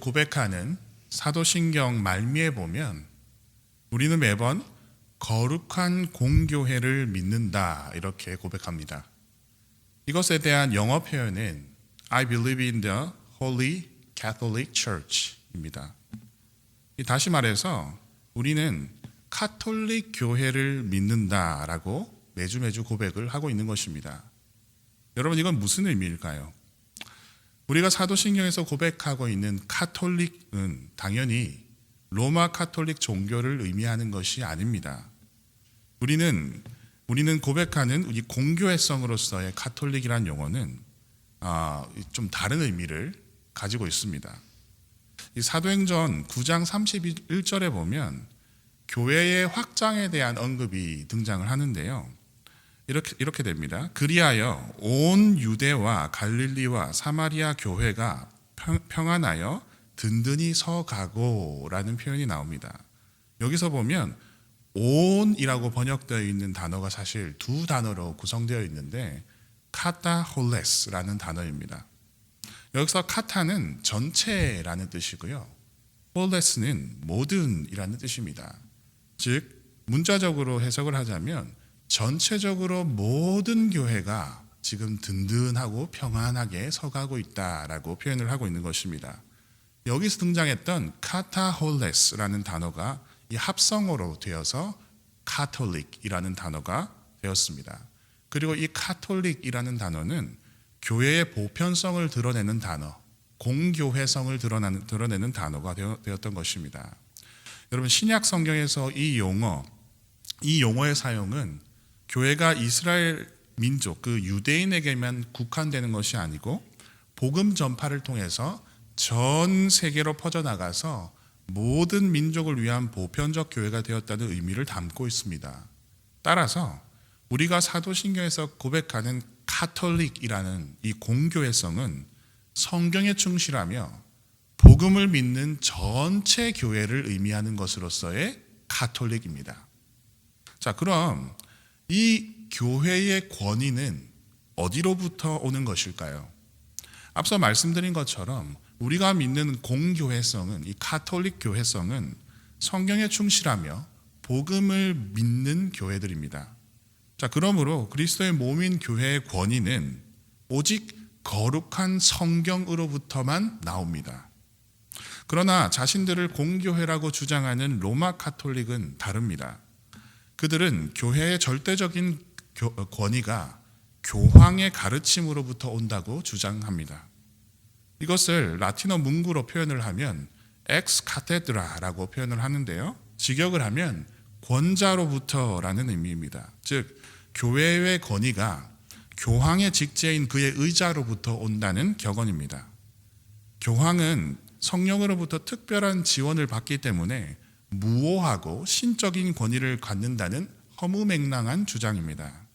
고백하는 사도신경 말미에 보면 우리는 매번 거룩한 공교회를 믿는다 이렇게 고백합니다. 이것에 대한 영어 표현은 I believe in the Holy Catholic Church입니다. 다시 말해서 우리는 카톨릭 교회를 믿는다라고 매주 고백을 하고 있는 것입니다. 여러분, 이건 무슨 의미일까요? 우리가 사도신경에서 고백하고 있는 카톨릭은 당연히 로마 카톨릭 종교를 의미하는 것이 아닙니다. 우리는 고백하는 이 공교회성으로서의 카톨릭이란 용어는 좀 다른 의미를 가지고 있습니다. 이 사도행전 9장 31절에 보면 교회의 확장에 대한 언급이 등장을 하는데요. 이렇게 됩니다. 그리하여 온 유대와 갈릴리와 사마리아 교회가 평안하여 든든히 서가고라는 표현이 나옵니다. 여기서 보면 온이라고 번역되어 있는 단어가 사실 두 단어로 구성되어 있는데 카타홀레스라는 단어입니다. 여기서 카타는 전체라는 뜻이고요. 홀레스는 모든이라는 뜻입니다. 즉 문자적으로 해석을 하자면 전체적으로 모든 교회가 지금 든든하고 평안하게 서가고 있다라고 표현을 하고 있는 것입니다. 여기서 등장했던 카타홀레스라는 단어가 이 합성어로 되어서 카톨릭이라는 단어가 되었습니다. 그리고 이 카톨릭이라는 단어는 교회의 보편성을 드러내는 단어, 공교회성을 드러내는 단어가 되었던 것입니다. 여러분, 신약 성경에서 이 용어의 사용은 교회가 이스라엘 민족, 그 유대인에게만 국한되는 것이 아니고 복음 전파를 통해서 전 세계로 퍼져나가서 모든 민족을 위한 보편적 교회가 되었다는 의미를 담고 있습니다. 따라서 우리가 사도신경에서 고백하는 카톨릭이라는 이 공교회성은 성경에 충실하며 복음을 믿는 전체 교회를 의미하는 것으로서의 카톨릭입니다. 자, 그럼 이 교회의 권위는 어디로부터 오는 것일까요? 앞서 말씀드린 것처럼 우리가 믿는 공교회성은, 이 카톨릭 교회성은 성경에 충실하며 복음을 믿는 교회들입니다. 자, 그러므로 그리스도의 몸인 교회의 권위는 오직 거룩한 성경으로부터만 나옵니다. 그러나 자신들을 공교회라고 주장하는 로마 카톨릭은 다릅니다. 그들은 교회의 절대적인 권위가 교황의 가르침으로부터 온다고 주장합니다. 이것을 라틴어 문구로 표현을 하면 엑스 카테드라라고 표현을 하는데요. 직역을 하면 권자로부터라는 의미입니다. 즉, 교회의 권위가 교황의 직제인 그의 의자로부터 온다는 격언입니다. 교황은 성령으로부터 특별한 지원을 받기 때문에 무오하고 신적인 권위를 갖는다는 허무맹랑한 주장입니다.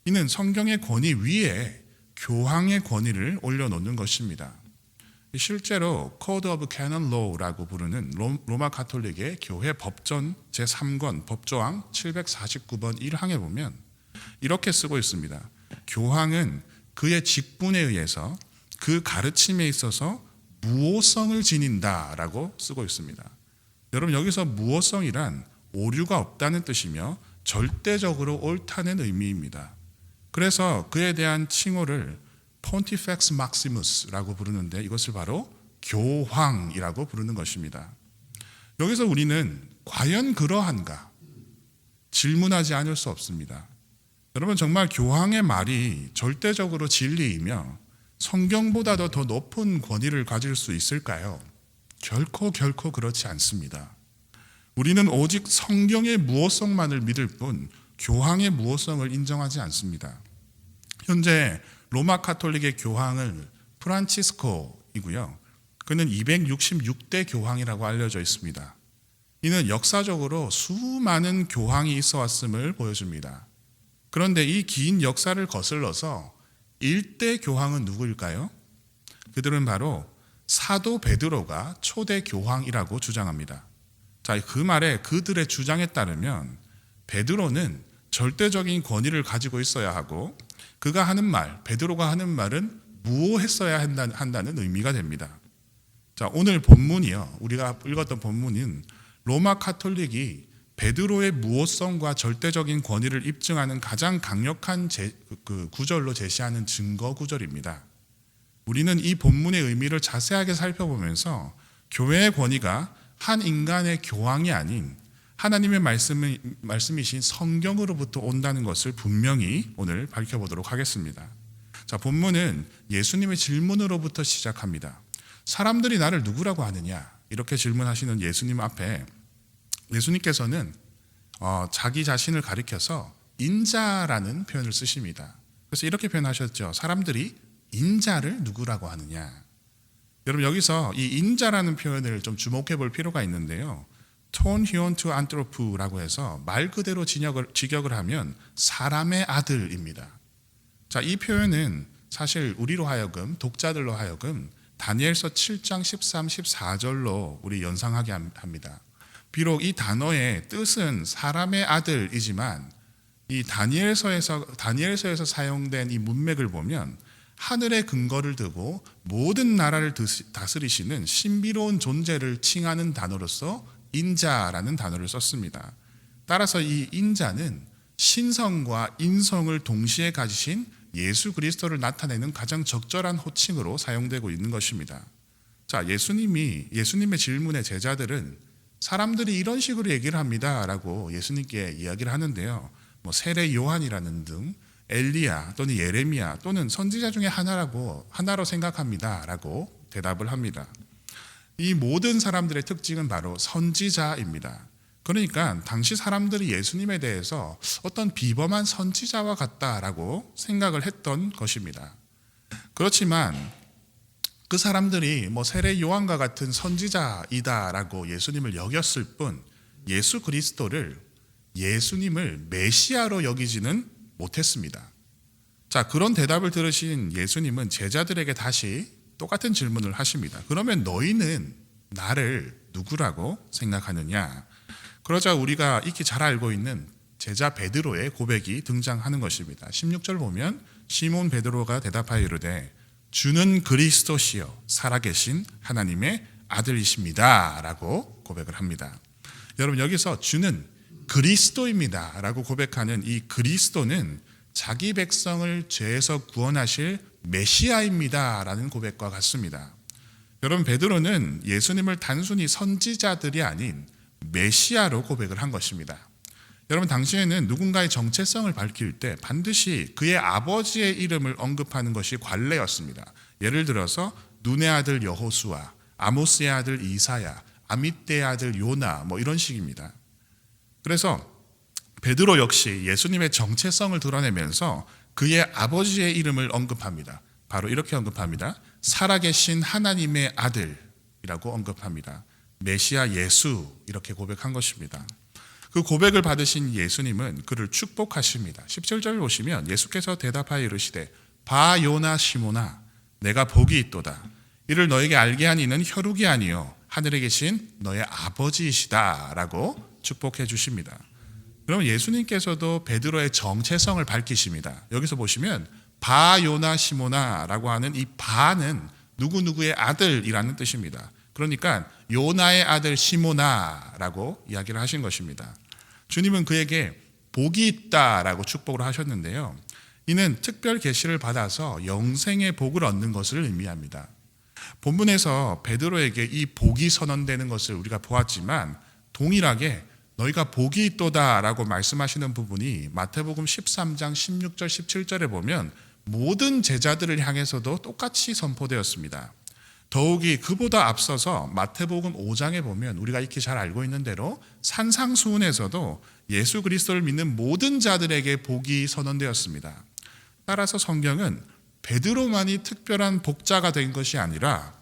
이는 성경의 권위 위에 교황의 권위를 올려놓는 것입니다. 실제로 Code of Canon Law라고 부르는 로마 가톨릭의 교회 법전 제3권 법조항 749번 1항에 보면 이렇게 쓰고 있습니다. 교황은 그의 직분에 의해서 그 가르침에 있어서 무오성을 지닌다라고 쓰고 있습니다. 여러분, 여기서 무오성이란 오류가 없다는 뜻이며 절대적으로 옳다는 의미입니다. 그래서 그에 대한 칭호를 Pontifex Maximus라고 부르는데 이것을 바로 교황이라고 부르는 것입니다. 여기서 우리는 과연 그러한가 질문하지 않을 수 없습니다. 여러분, 정말 교황의 말이 절대적으로 진리이며 성경보다도 더 높은 권위를 가질 수 있을까요? 결코 그렇지 않습니다. 우리는 오직 성경의 무오성만을 믿을 뿐 교황의 무오성을 인정하지 않습니다. 현재 로마 카톨릭의 교황은 프란치스코이고요. 그는 266대 교황이라고 알려져 있습니다. 이는 역사적으로 수많은 교황이 있어 왔음을 보여줍니다. 그런데 이 긴 역사를 거슬러서 1대 교황은 누구일까요? 그들은 바로 사도 베드로가 초대 교황이라고 주장합니다. 자, 그 말에 그들의 주장에 따르면 베드로는 절대적인 권위를 가지고 있어야 하고 베드로가 하는 말은 무오했어야 한다는 의미가 됩니다. 자, 오늘 본문이요. 우리가 읽었던 본문은 로마 카톨릭이 베드로의 무호성과 절대적인 권위를 입증하는 가장 강력한 구절로 제시하는 증거 구절입니다. 우리는 이 본문의 의미를 자세하게 살펴보면서 교회의 권위가 한 인간의 교황이 아닌 하나님의 말씀이신 성경으로부터 온다는 것을 분명히 오늘 밝혀보도록 하겠습니다. 자, 본문은 예수님의 질문으로부터 시작합니다. 사람들이 나를 누구라고 하느냐? 이렇게 질문하시는 예수님 앞에 예수님께서는 자기 자신을 가리켜서 인자라는 표현을 쓰십니다. 그래서 이렇게 표현하셨죠. 사람들이 인자를 누구라고 하느냐? 여러분, 여기서 이 인자라는 표현을 좀 주목해 볼 필요가 있는데요. 톤 히온투 안트로프라고 해서 말 그대로 직역을 하면 사람의 아들입니다. 자, 이 표현은 사실 우리로 하여금, 독자들로 하여금 다니엘서 7장 13, 14절로 우리 연상하게 합니다. 비록 이 단어의 뜻은 사람의 아들이지만 이 다니엘서에서 사용된 이 문맥을 보면 하늘의 근거를 두고 모든 나라를 다스리시는 신비로운 존재를 칭하는 단어로서 인자라는 단어를 썼습니다. 따라서 이 인자는 신성과 인성을 동시에 가지신 예수 그리스도를 나타내는 가장 적절한 호칭으로 사용되고 있는 것입니다. 자, 예수님의 질문에 제자들은 사람들이 이런 식으로 얘기를 합니다라고 예수님께 이야기를 하는데요. 세례 요한이라는 등 엘리야 또는 예레미야 또는 선지자 중에 하나로 생각합니다라고 대답을 합니다. 이 모든 사람들의 특징은 바로 선지자입니다. 그러니까 당시 사람들이 예수님에 대해서 어떤 비범한 선지자와 같다라고 생각을 했던 것입니다. 그렇지만 그 사람들이 세례 요한과 같은 선지자이다라고 예수님을 여겼을 뿐 예수 그리스도를 예수님을 메시아로 여기지는 못했습니다. 자, 그런 대답을 들으신 예수님은 제자들에게 다시 똑같은 질문을 하십니다. 그러면 너희는 나를 누구라고 생각하느냐? 그러자 우리가 익히 잘 알고 있는 제자 베드로의 고백이 등장하는 것입니다. 16절 보면 시몬 베드로가 대답하여 이르되 주는 그리스도시요 살아계신 하나님의 아들이십니다 라고 고백을 합니다. 여러분, 여기서 주는 그리스도입니다 라고 고백하는 이 그리스도는 자기 백성을 죄에서 구원하실 메시아입니다 라는 고백과 같습니다. 여러분, 베드로는 예수님을 단순히 선지자들이 아닌 메시아로 고백을 한 것입니다. 여러분, 당시에는 누군가의 정체성을 밝힐 때 반드시 그의 아버지의 이름을 언급하는 것이 관례였습니다. 예를 들어서 눈의 아들 여호수아, 아모스의 아들 이사야, 아mit대의 아들 요나 이런 식입니다. 그래서 베드로 역시 예수님의 정체성을 드러내면서 그의 아버지의 이름을 언급합니다. 바로 이렇게 언급합니다. 살아계신 하나님의 아들이라고 언급합니다. 메시아 예수, 이렇게 고백한 것입니다. 그 고백을 받으신 예수님은 그를 축복하십니다. 17절 보시면 예수께서 대답하여 이르시되 바 요나 시모나 내가 복이 있도다. 이를 너에게 알게 한 이는 혈육이 아니요 하늘에 계신 너의 아버지이시다 라고 축복해 주십니다. 그럼 예수님께서도 베드로의 정체성을 밝히십니다. 여기서 보시면 바 요나 시모나 라고 하는 이 바는 누구누구의 아들이라는 뜻입니다. 그러니까 요나의 아들 시모나라고 이야기를 하신 것입니다. 주님은 그에게 복이 있다라고 축복을 하셨는데요. 이는 특별 계시를 받아서 영생의 복을 얻는 것을 의미합니다. 본문에서 베드로에게 이 복이 선언되는 것을 우리가 보았지만 동일하게 너희가 복이 있도다라고 말씀하시는 부분이 마태복음 13장 16절 17절에 보면 모든 제자들을 향해서도 똑같이 선포되었습니다. 더욱이 그보다 앞서서 마태복음 5장에 보면 우리가 익히 잘 알고 있는 대로 산상수훈에서도 예수 그리스도를 믿는 모든 자들에게 복이 선언되었습니다. 따라서 성경은 베드로만이 특별한 복자가 된 것이 아니라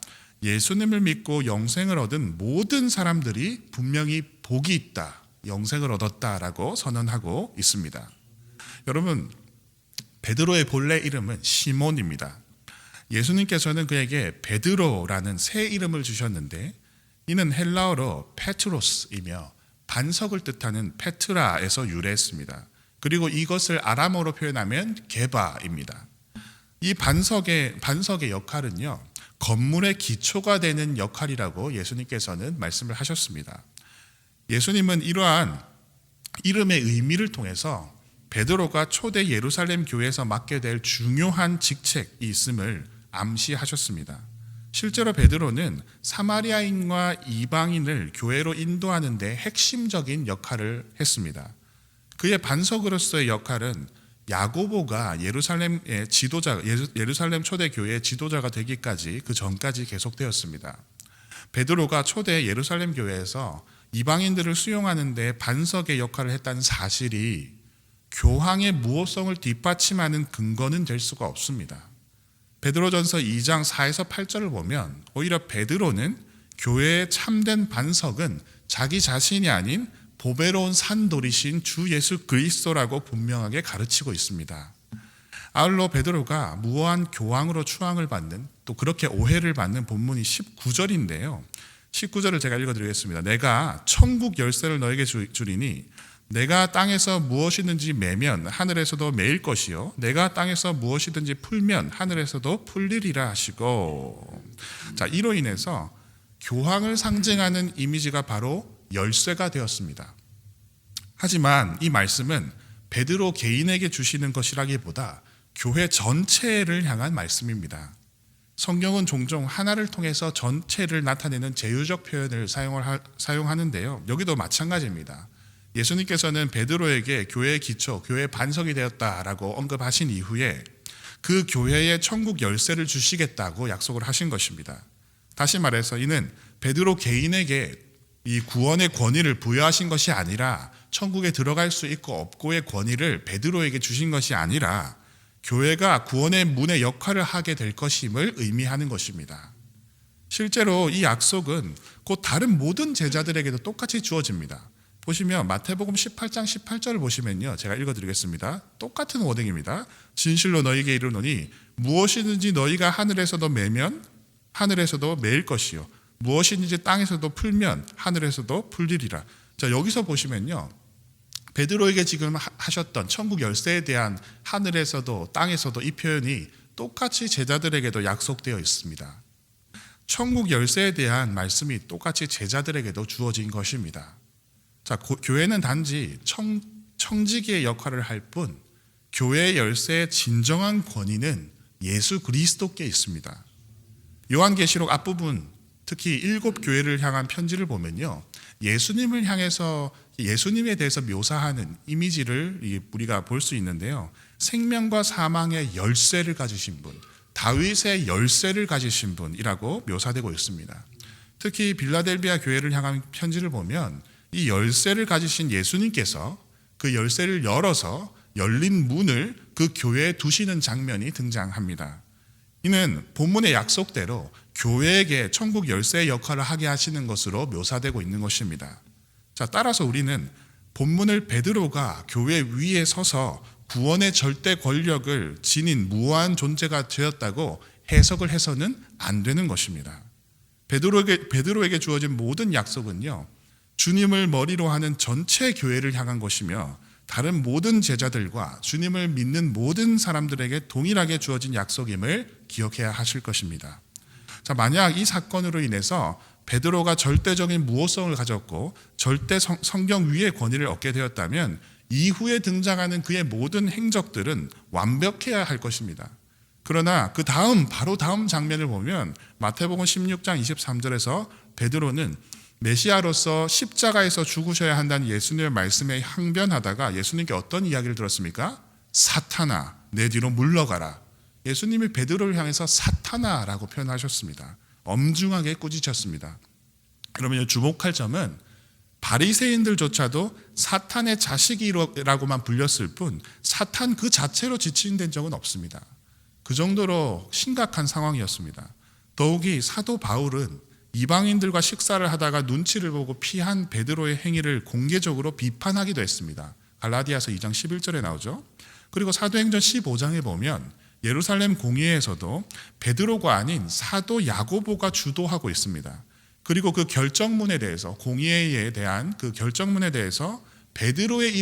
예수님을 믿고 영생을 얻은 모든 사람들이 분명히 복이 있다, 영생을 얻었다라고 선언하고 있습니다. 여러분, 베드로의 본래 이름은 시몬입니다. 예수님께서는 그에게 베드로라는 새 이름을 주셨는데 이는 헬라어로 페트로스이며 반석을 뜻하는 페트라에서 유래했습니다. 그리고 이것을 아람어로 표현하면 게바입니다. 이 반석의 역할은요, 건물의 기초가 되는 역할이라고 예수님께서는 말씀을 하셨습니다. 예수님은 이러한 이름의 의미를 통해서 베드로가 초대 예루살렘 교회에서 맡게 될 중요한 직책이 있음을 암시하셨습니다. 실제로 베드로는 사마리아인과 이방인을 교회로 인도하는 데 핵심적인 역할을 했습니다. 그의 반석으로서의 역할은 야고보가 예루살렘의 지도자, 예루살렘 초대 교회의 지도자가 되기까지 그 전까지 계속되었습니다. 베드로가 초대 예루살렘 교회에서 이방인들을 수용하는 데 반석의 역할을 했다는 사실이 교황의 무호성을 뒷받침하는 근거는 될 수가 없습니다. 베드로전서 2장 4에서 8절을 보면 오히려 베드로는 교회의 참된 반석은 자기 자신이 아닌 보배로운 산돌이신 주 예수 그리스도라고 분명하게 가르치고 있습니다. 아울러 베드로가 무어한 교황으로 추앙을 받는, 또 그렇게 오해를 받는 본문이 19절인데요. 19절을 제가 읽어드리겠습니다. 내가 천국 열쇠를 너에게 주리니 내가 땅에서 무엇이든지 매면 하늘에서도 매일 것이요 내가 땅에서 무엇이든지 풀면 하늘에서도 풀리리라 하시고, 자, 이로 인해서 교황을 상징하는 이미지가 바로 열쇠가 되었습니다. 하지만 이 말씀은 베드로 개인에게 주시는 것이라기보다 교회 전체를 향한 말씀입니다. 성경은 종종 하나를 통해서 전체를 나타내는 제휴적 표현을 사용하는데요. 여기도 마찬가지입니다. 예수님께서는 베드로에게 교회의 기초, 교회의 반석이 되었다라고 언급하신 이후에 그 교회의 천국 열쇠를 주시겠다고 약속을 하신 것입니다. 다시 말해서 이는 베드로 개인에게 이 구원의 권위를 부여하신 것이 아니라 천국에 들어갈 수 있고 없고의 권위를 베드로에게 주신 것이 아니라 교회가 구원의 문의 역할을 하게 될 것임을 의미하는 것입니다. 실제로 이 약속은 곧 다른 모든 제자들에게도 똑같이 주어집니다. 보시면 마태복음 18장 18절을 보시면요, 제가 읽어드리겠습니다. 똑같은 워딩입니다. 진실로 너희에게 이르노니 무엇이든지 너희가 하늘에서도 매면 하늘에서도 매일 것이요 무엇이든지 땅에서도 풀면 하늘에서도 풀리리라. 자, 여기서 보시면요, 베드로에게 지금 하셨던 천국 열쇠에 대한 하늘에서도 땅에서도 이 표현이 똑같이 제자들에게도 약속되어 있습니다. 천국 열쇠에 대한 말씀이 똑같이 제자들에게도 주어진 것입니다. 자, 교회는 단지 청지기의 역할을 할 뿐 교회의 열쇠의 진정한 권위는 예수 그리스도께 있습니다. 요한계시록 앞부분, 특히 7교회를 향한 편지를 보면요, 예수님을 향해서 예수님에 대해서 묘사하는 이미지를 우리가 볼 수 있는데요, 생명과 사망의 열쇠를 가지신 분, 다윗의 열쇠를 가지신 분이라고 묘사되고 있습니다. 특히 빌라델비아 교회를 향한 편지를 보면 이 열쇠를 가지신 예수님께서 그 열쇠를 열어서 열린 문을 그 교회에 두시는 장면이 등장합니다. 이는 본문의 약속대로 교회에게 천국 열쇠의 역할을 하게 하시는 것으로 묘사되고 있는 것입니다. 자, 따라서 우리는 본문을 베드로가 교회 위에 서서 구원의 절대 권력을 지닌 무한 존재가 되었다고 해석을 해서는 안 되는 것입니다. 베드로에게 주어진 모든 약속은요, 주님을 머리로 하는 전체 교회를 향한 것이며 다른 모든 제자들과 주님을 믿는 모든 사람들에게 동일하게 주어진 약속임을 기억해야 하실 것입니다. 자, 만약 이 사건으로 인해서 베드로가 절대적인 무호성을 가졌고 절대 성경 위의 권위를 얻게 되었다면 이후에 등장하는 그의 모든 행적들은 완벽해야 할 것입니다. 그러나 그 다음, 바로 다음 장면을 보면 마태복음 16장 23절에서 베드로는 메시아로서 십자가에서 죽으셔야 한다는 예수님의 말씀에 항변하다가 예수님께 어떤 이야기를 들었습니까? 사탄아, 내 뒤로 물러가라. 예수님이 베드로를 향해서 사탄아라고 표현하셨습니다. 엄중하게 꾸짖으셨습니다. 그러면 주목할 점은 바리새인들조차도 사탄의 자식이라고만 불렸을 뿐 사탄 그 자체로 지칭된 적은 없습니다. 그 정도로 심각한 상황이었습니다. 더욱이 사도 바울은 이방인들과 식사를 하다가 눈치를 보고 피한 베드로의 행위를 공개적으로 비판하기도 했습니다. 갈라디아서 2장 11절에 나오죠. 그리고 사도행전 15장에 보면 예루살렘 공회에서도 베드로가 아닌 사도 야고보가 주도하고 있습니다. 그리고 그 결정문에 대해서, 공회에 대한 그 결정문에 대해서 베드로의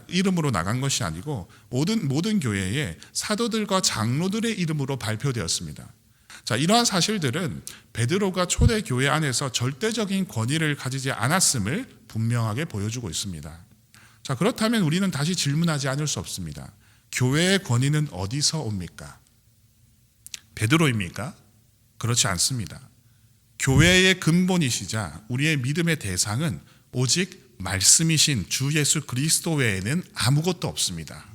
이름으로 나간 것이 아니고 모든 교회에 사도들과 장로들의 이름으로 발표되었습니다. 자, 이러한 사실들은 베드로가 초대 교회 안에서 절대적인 권위를 가지지 않았음을 분명하게 보여주고 있습니다. 자, 그렇다면 우리는 다시 질문하지 않을 수 없습니다. 교회의 권위는 어디서 옵니까? 베드로입니까? 그렇지 않습니다. 교회의 근본이시자 우리의 믿음의 대상은 오직 말씀이신 주 예수 그리스도 외에는 아무것도 없습니다.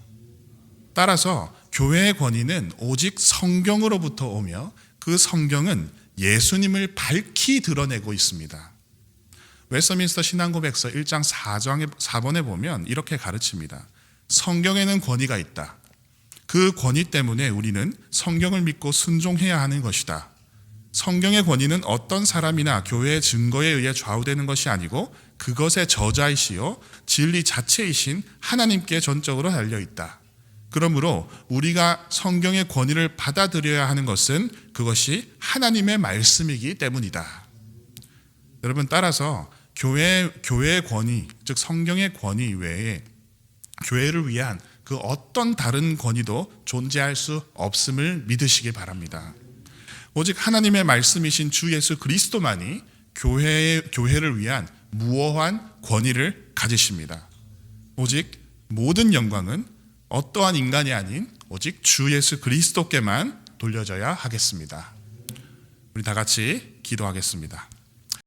따라서 교회의 권위는 오직 성경으로부터 오며 그 성경은 예수님을 밝히 드러내고 있습니다. 웨스트민스터 신앙고백서 1장 4번에 보면 이렇게 가르칩니다. 성경에는 권위가 있다. 그 권위 때문에 우리는 성경을 믿고 순종해야 하는 것이다. 성경의 권위는 어떤 사람이나 교회의 증거에 의해 좌우되는 것이 아니고 그것의 저자이시요 진리 자체이신 하나님께 전적으로 달려있다. 그러므로 우리가 성경의 권위를 받아들여야 하는 것은 그것이 하나님의 말씀이기 때문이다. 여러분, 따라서 교회의 권위, 즉 성경의 권위 외에 교회를 위한 그 어떤 다른 권위도 존재할 수 없음을 믿으시기 바랍니다. 오직 하나님의 말씀이신 주 예수 그리스도만이 교회를 위한 무어한 권위를 가지십니다. 오직 모든 영광은 어떠한 인간이 아닌 오직 주 예수 그리스도께만 돌려져야 하겠습니다. 우리 다 같이 기도하겠습니다.